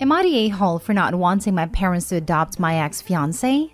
Am I the a-hole for not wanting my parents to adopt my ex-fiancé?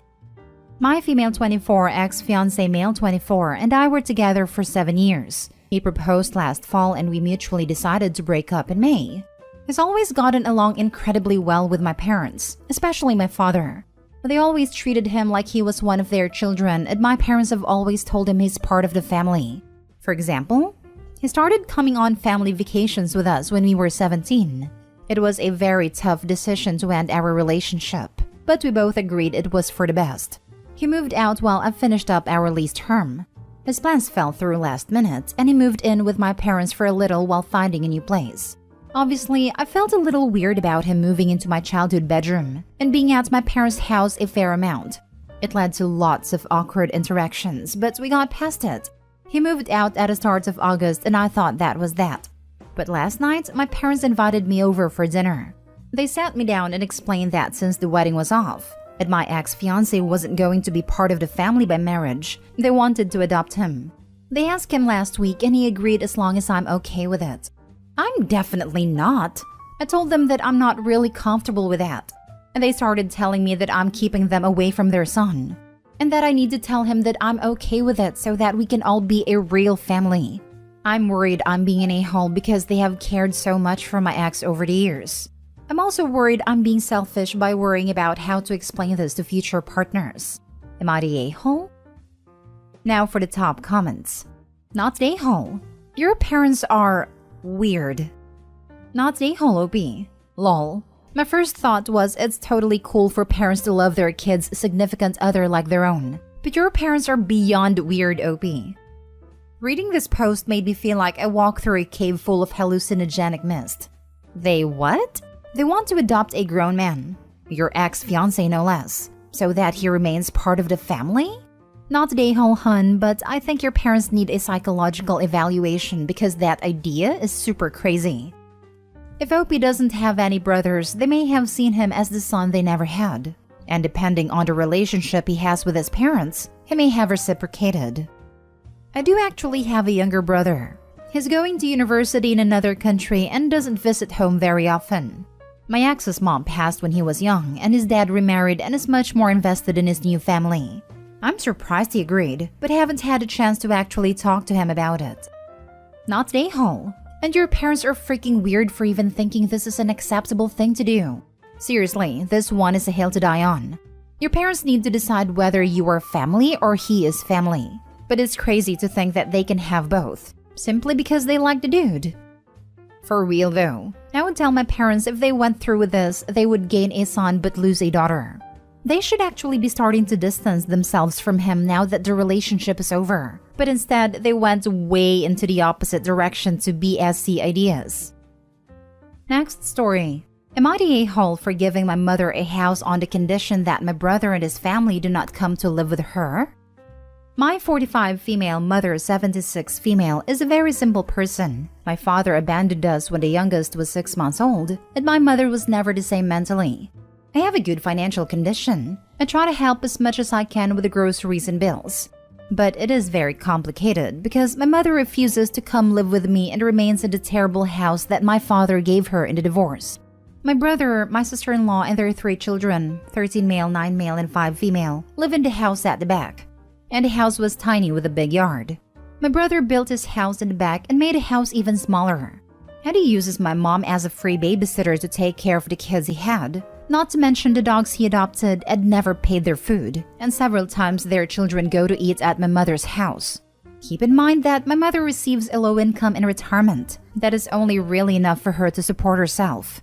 My female 24, ex-fiancé male 24, and I were together for 7 years. He proposed last fall and we mutually decided to break up in May. He's always gotten along incredibly well with my parents, especially my father. They always treated him like he was one of their children, and my parents have always told him he's part of the family. For example, he started coming on family vacations with us when we were 17. It was a very tough decision to end our relationship, but we both agreed it was for the best. He moved out while I finished up our lease term. His plans fell through last minute, and he moved in with my parents for a little while finding a new place. Obviously, I felt a little weird about him moving into my childhood bedroom and being at my parents' house a fair amount. It led to lots of awkward interactions, but we got past it. He moved out at the start of August and I thought that was that. But last night, my parents invited me over for dinner. They sat me down and explained that since the wedding was off, and my ex-fiancé wasn't going to be part of the family by marriage, they wanted to adopt him. They asked him last week and he agreed as long as I'm okay with it. I'm definitely not. I told them that I'm not really comfortable with that. And they started telling me that I'm keeping them away from their son. And that I need to tell him that I'm okay with it so that we can all be a real family. I'm worried I'm being an a-hole because they have cared so much for my ex over the years. I'm also worried I'm being selfish by worrying about how to explain this to future partners. Am I the a-hole? Now for the top comments. Not the a-hole. Your parents are weird. Not the a-hole OP. Lol. My first thought was it's totally cool for parents to love their kids' significant other like their own. But your parents are beyond weird OP. Reading this post made me feel like I walked through a cave full of hallucinogenic mist. They what? They want to adopt a grown man. Your ex-fiancé no less. So that he remains part of the family? Not the a-hole hun, but I think your parents need a psychological evaluation because that idea is super crazy. If Opie doesn't have any brothers, they may have seen him as the son they never had. And depending on the relationship he has with his parents, he may have reciprocated. I do actually have a younger brother. He's going to university in another country and doesn't visit home very often. My ex's mom passed when he was young, and his dad remarried and is much more invested in his new family. I'm surprised he agreed, but haven't had a chance to actually talk to him about it. Not the a-hole. And your parents are freaking weird for even thinking this is an acceptable thing to do. Seriously, this one is a hill to die on. Your parents need to decide whether you are family or he is family. But it's crazy to think that they can have both, simply because they like the dude. For real though, I would tell my parents if they went through with this, they would gain a son but lose a daughter. They should actually be starting to distance themselves from him now that the relationship is over. But instead, they went way into the opposite direction to BSC ideas. Next story. Am I the a-hole for giving my mother a house on the condition that my brother and his family do not come to live with her? My 45 female mother, 76 female, is a very simple person. My father abandoned us when the youngest was 6 months old, and my mother was never the same mentally. I have a good financial condition. I try to help as much as I can with the groceries and bills. But it is very complicated because my mother refuses to come live with me and remains in the terrible house that my father gave her in the divorce. My brother, my sister-in-law, and their 3 children, 13 male, 9 male, and 5 female, live in the house at the back. And the house was tiny with a big yard. My brother built his house in the back and made the house even smaller. And he uses my mom as a free babysitter to take care of the kids he had. Not to mention the dogs he adopted and never paid their food, and several times their children go to eat at my mother's house. Keep in mind that my mother receives a low income in retirement. That is only really enough for her to support herself.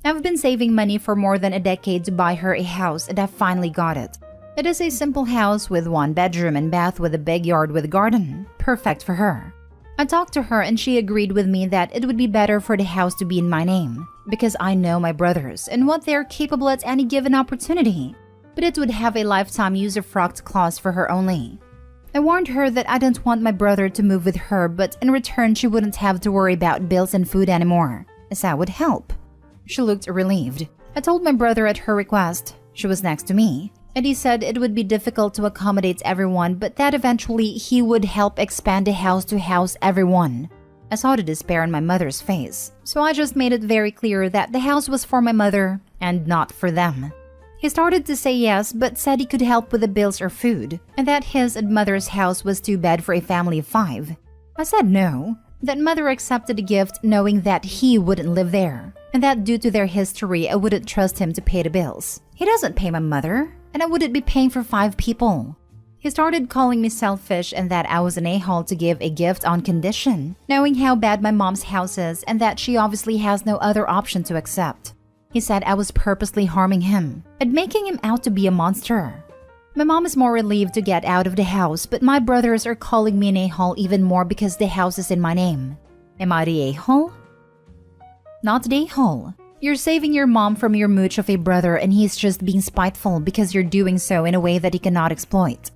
I've been saving money for more than a decade to buy her a house and I finally got it. It is a simple house with 1 bedroom and bath with a big yard with a garden. Perfect for her. I talked to her and she agreed with me that it would be better for the house to be in my name, because I know my brothers and what they are capable at any given opportunity. But it would have a lifetime usufruct clause for her only. I warned her that I didn't want my brother to move with her, but in return she wouldn't have to worry about bills and food anymore, as that would help. She looked relieved. I told my brother at her request. She was next to me. And he said it would be difficult to accommodate everyone, but that eventually he would help expand the house to house everyone. I saw the despair on my mother's face, so I just made it very clear that the house was for my mother and not for them. He started to say yes, but said he could help with the bills or food, and that his and mother's house was too bad for a family of 5. I said no, that mother accepted the gift knowing that he wouldn't live there, and that due to their history I wouldn't trust him to pay the bills. He doesn't pay my mother, and I wouldn't be paying for 5 people. He started calling me selfish and that I was an a-hole to give a gift on condition, knowing how bad my mom's house is and that she obviously has no other option to accept. He said I was purposely harming him and making him out to be a monster. My mom is more relieved to get out of the house, but my brothers are calling me an a-hole even more because the house is in my name. Am I the a-hole? Not the a-hole. You're saving your mom from your mooch of a brother and he's just being spiteful because you're doing so in a way that he cannot exploit.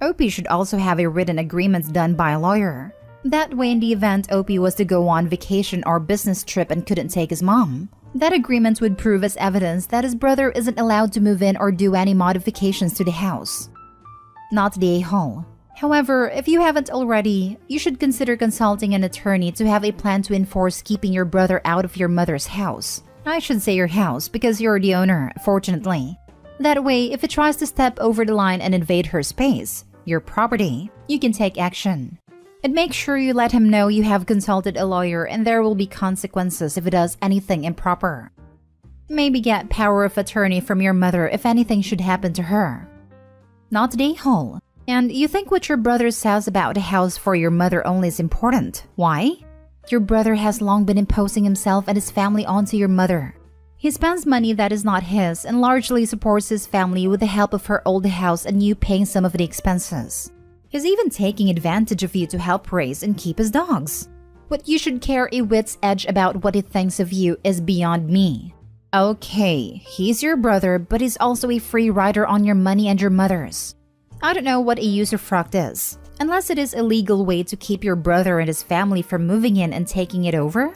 OP should also have a written agreement done by a lawyer. That way in the event OP was to go on vacation or business trip and couldn't take his mom, that agreement would prove as evidence that his brother isn't allowed to move in or do any modifications to the house. Not the a-hole. However, if you haven't already, you should consider consulting an attorney to have a plan to enforce keeping your brother out of your mother's house. I should say your house because you're the owner, fortunately. That way, if it tries to step over the line and invade her space, your property, you can take action. And make sure you let him know you have consulted a lawyer and there will be consequences if he does anything improper. Maybe get power of attorney from your mother if anything should happen to her. Not the a-hole. And you think what your brother says about the house for your mother only is important. Why? Your brother has long been imposing himself and his family onto your mother. He spends money that is not his and largely supports his family with the help of her old house and you paying some of the expenses. He's even taking advantage of you to help raise and keep his dogs. What you should care a wit's edge about what he thinks of you is beyond me. Okay, he's your brother, but he's also a free rider on your money and your mother's. I don't know what a usufruct is, unless it is a legal way to keep your brother and his family from moving in and taking it over.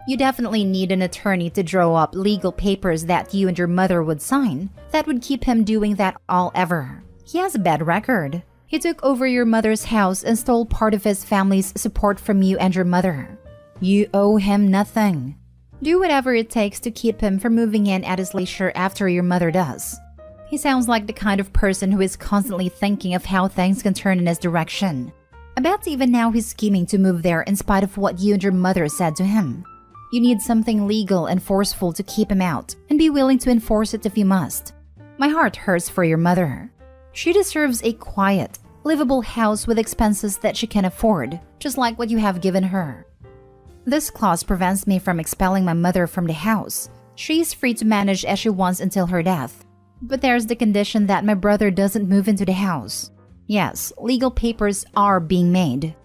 You definitely need an attorney to draw up legal papers that you and your mother would sign that would keep him doing that all ever. He has a bad record. He took over your mother's house and stole part of his family's support from you and your mother. You owe him nothing. Do whatever it takes to keep him from moving in at his leisure after your mother does. He sounds like the kind of person who is constantly thinking of how things can turn in his direction. I bet even now he's scheming to move there in spite of what you and your mother said to him. You need something legal and forceful to keep him out, and be willing to enforce it if you must. My heart hurts for your mother. She deserves a quiet, livable house with expenses that she can afford, just like what you have given her. This clause prevents me from expelling my mother from the house. She is free to manage as she wants until her death. But there's the condition that my brother doesn't move into the house. Yes, legal papers are being made.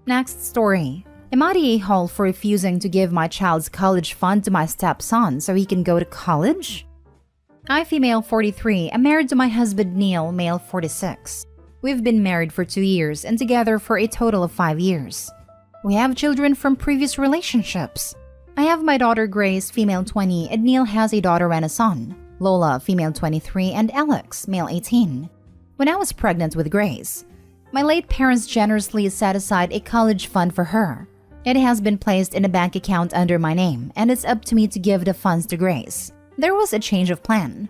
Next story. Am I the a-hole for refusing to give my child's college fund to my stepson so he can go to college? I, female 43, am married to my husband Neil, male 46. We've been married for 2 years and together for a total of 5 years. We have children from previous relationships. I have my daughter Grace, female 20, and Neil has a daughter and a son, Lola, female 23, and Alex, male 18. When I was pregnant with Grace, my late parents generously set aside a college fund for her. It has been placed in a bank account under my name, and it's up to me to give the funds to Grace. There was a change of plan.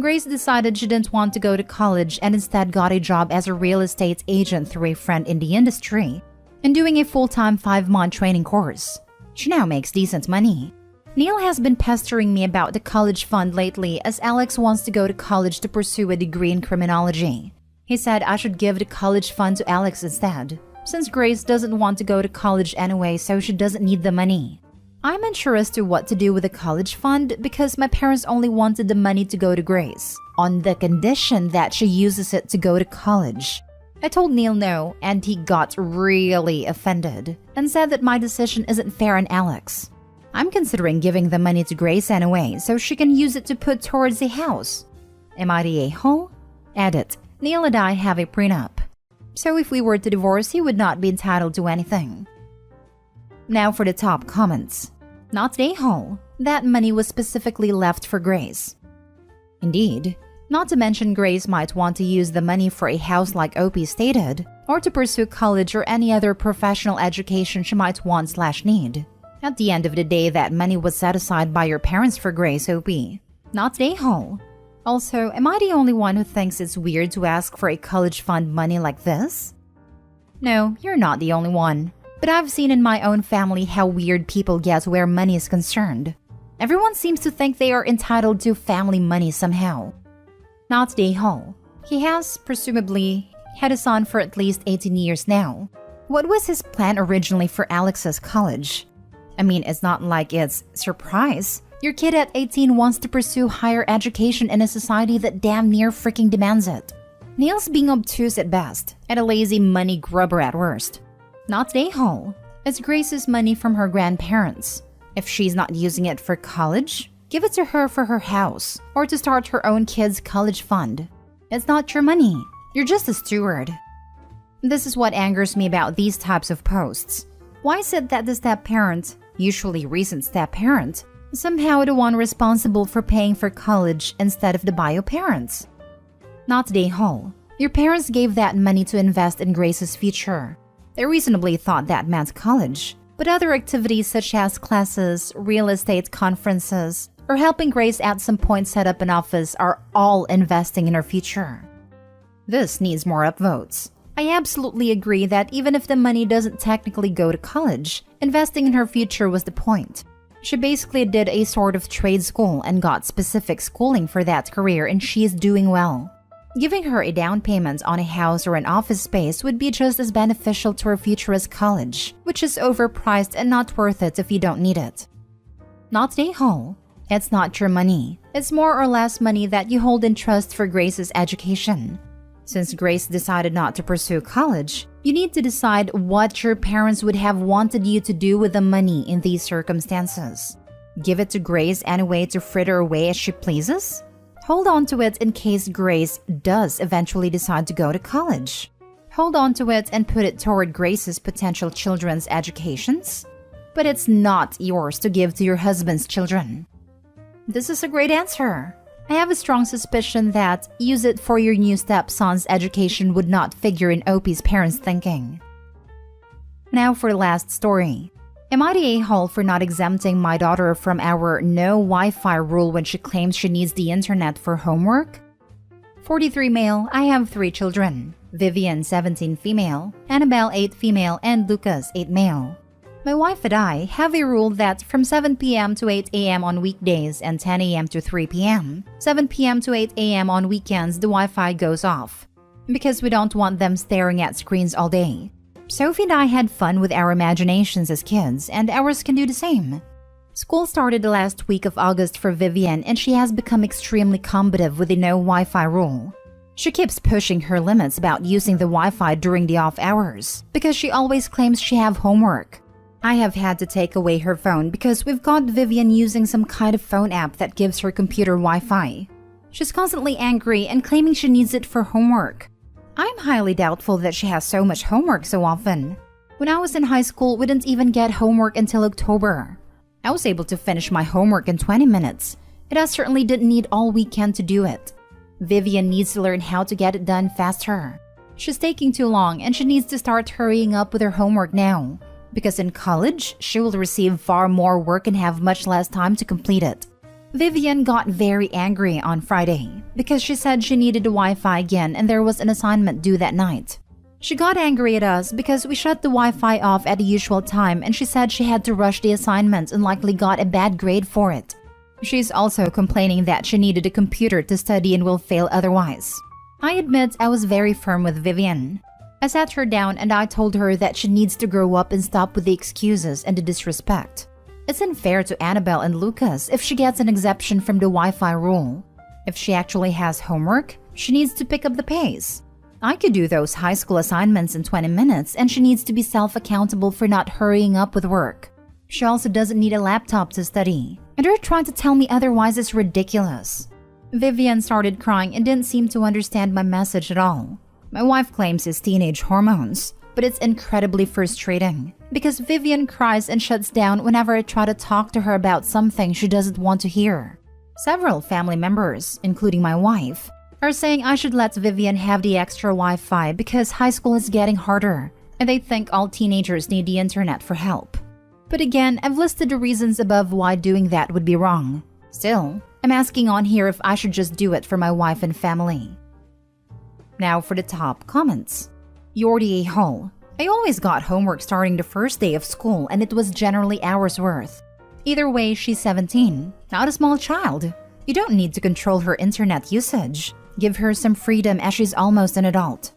Grace decided she didn't want to go to college and instead got a job as a real estate agent through a friend in the industry and doing a full-time 5-month training course. She now makes decent money. Neil has been pestering me about the college fund lately as Alex wants to go to college to pursue a degree in criminology. He said I should give the college fund to Alex instead, since Grace doesn't want to go to college anyway, so she doesn't need the money. I'm unsure as to what to do with the college fund because my parents only wanted the money to go to Grace, on the condition that she uses it to go to college. I told Neil no, and he got really offended and said that my decision isn't fair on Alex. I'm considering giving the money to Grace anyway, so she can use it to put towards the house. Am I the a-hole? Edit. Neil and I have a prenup. So if we were to divorce, he would not be entitled to anything. Now for the top comments. Not the a-hole. That money was specifically left for Grace. Indeed, Not to mention Grace might want to use the money for a house like Opie stated, or to pursue college or any other professional education she might want/need. At the end of the day, that money was set aside by your parents for Grace, Opie, not a-hole. Also, am I the only one who thinks it's weird to ask for a college fund money like this? No, you're not the only one. But I've seen in my own family how weird people get where money is concerned. Everyone seems to think they are entitled to family money somehow. Not a-hole. He has, presumably, had a son for at least 18 years now. What was his plan originally for Alex's college? I mean, it's not like it's surprise. Your kid at 18 wants to pursue higher education in a society that damn near freaking demands it. Neil's being obtuse at best, and a lazy money grubber at worst. Not a-hole. It's Grace's money from her grandparents. If she's not using it for college, give it to her for her house, or to start her own kid's college fund. It's not your money. You're just a steward. This is what angers me about these types of posts. Why is it that the step-parent, usually recent step-parent, is somehow the one responsible for paying for college instead of the bio parents? Not a-hole. Your parents gave that money to invest in Grace's future. They reasonably thought that meant college, but other activities such as classes, real estate conferences, or helping Grace at some point set up an office are all investing in her future. This needs more upvotes. I absolutely agree that even if the money doesn't technically go to college, investing in her future was the point. She basically did a sort of trade school and got specific schooling for that career, and she's doing well. Giving her a down payment on a house or an office space would be just as beneficial to her future as college, which is overpriced and not worth it if you don't need it. Not a-hole. It's not your money. It's more or less money that you hold in trust for Grace's education. Since Grace decided not to pursue college, you need to decide what your parents would have wanted you to do with the money in these circumstances. Give it to Grace anyway to fritter away as she pleases? Hold on to it in case Grace does eventually decide to go to college. Hold on to it and put it toward Grace's potential children's educations. But it's not yours to give to your husband's children. This is a great answer. I have a strong suspicion that use it for your new stepson's education would not figure in Opie's parents' thinking. Now for the last story. Am I the a-hole for not exempting my daughter from our no Wi-Fi rule when she claims she needs the internet for homework? 43 male, I have 3 children. Vivian, 17 female, Annabelle, 8 female, and Lucas, 8 male. My wife and I have a rule that from 7 p.m. to 8 a.m. on weekdays and 10 a.m. to 3 p.m., 7 p.m. to 8 a.m. on weekends, the Wi-Fi goes off. Because we don't want them staring at screens all day. Sophie and I had fun with our imaginations as kids, and ours can do the same. School started the last week of August for Vivian, and she has become extremely combative with the no Wi-Fi rule. She keeps pushing her limits about using the Wi-Fi during the off hours, because she always claims she have homework. I have had to take away her phone because we've got Vivian using some kind of phone app that gives her computer Wi-Fi. She's constantly angry and claiming she needs it for homework. I'm highly doubtful that she has so much homework so often. When I was in high school, we didn't even get homework until October. I was able to finish my homework in 20 minutes, and I certainly didn't need all weekend to do it. Vivian needs to learn how to get it done faster. She's taking too long, and she needs to start hurrying up with her homework now, because in college, she will receive far more work and have much less time to complete it. Vivian got very angry on Friday because she said she needed the Wi-Fi again and there was an assignment due that night. She got angry at us because we shut the Wi-Fi off at the usual time, and she said she had to rush the assignment and likely got a bad grade for it. She's also complaining that she needed a computer to study and will fail otherwise. I admit I was very firm with Vivian. I sat her down and I told her that she needs to grow up and stop with the excuses and the disrespect. It's unfair to Annabelle and Lucas if she gets an exemption from the Wi-Fi rule. If she actually has homework, she needs to pick up the pace. I could do those high school assignments in 20 minutes, and she needs to be self-accountable for not hurrying up with work. She also doesn't need a laptop to study, and her trying to tell me otherwise is ridiculous. Vivian started crying and didn't seem to understand my message at all. My wife claims it's teenage hormones, but it's incredibly frustrating because Vivian cries and shuts down whenever I try to talk to her about something she doesn't want to hear. Several family members, including my wife, are saying I should let Vivian have the extra Wi-Fi because high school is getting harder, and they think all teenagers need the internet for help. But again, I've listed the reasons above why doing that would be wrong. Still, I'm asking on here if I should just do it for my wife and family. Now for the top comments. You're the a-hole. I always got homework starting the first day of school and it was generally hours worth. Either way, she's 17, not a small child. You don't need to control her internet usage. Give her some freedom as she's almost an adult.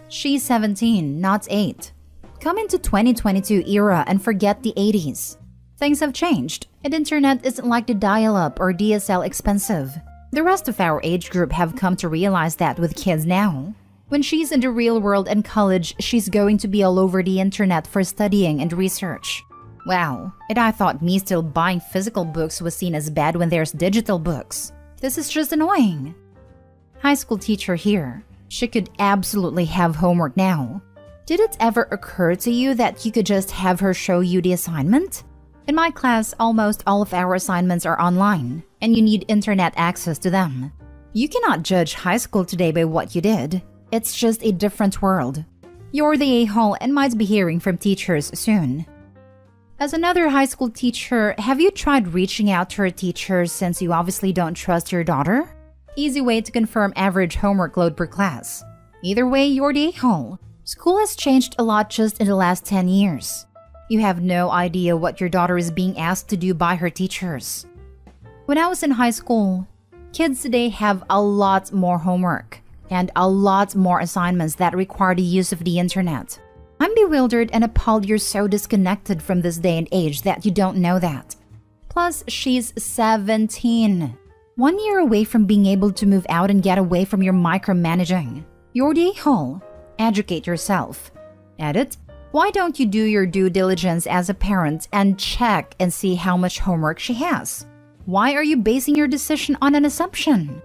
She's 17, not 8. Come into 2022 era and forget the 80s. Things have changed, and internet isn't like the dial-up or DSL expensive. The rest of our age group have come to realize that with kids now. When she's in the real world and college, she's going to be all over the internet for studying and research. Wow, and I thought me still buying physical books was seen as bad when there's digital books. This is just annoying. High school teacher here. She could absolutely have homework now. Did it ever occur to you that you could just have her show you the assignment? In my class, almost all of our assignments are online, and you need internet access to them. You cannot judge high school today by what you did. It's just a different world. You're the a-hole and might be hearing from teachers soon. As another high school teacher, have you tried reaching out to her teachers since you obviously don't trust your daughter? Easy way to confirm average homework load per class. Either way, you're the a-hole. School has changed a lot just in the last 10 years. You have no idea what your daughter is being asked to do by her teachers. When I was in high school, kids today have a lot more homework and a lot more assignments that require the use of the internet. I'm bewildered and appalled you're so disconnected from this day and age that you don't know that. Plus, she's 17. 1 year away from being able to move out and get away from your micromanaging. You're the a-hole. Educate yourself. Edit. Why don't you do your due diligence as a parent and check and see how much homework she has? Why are you basing your decision on an assumption?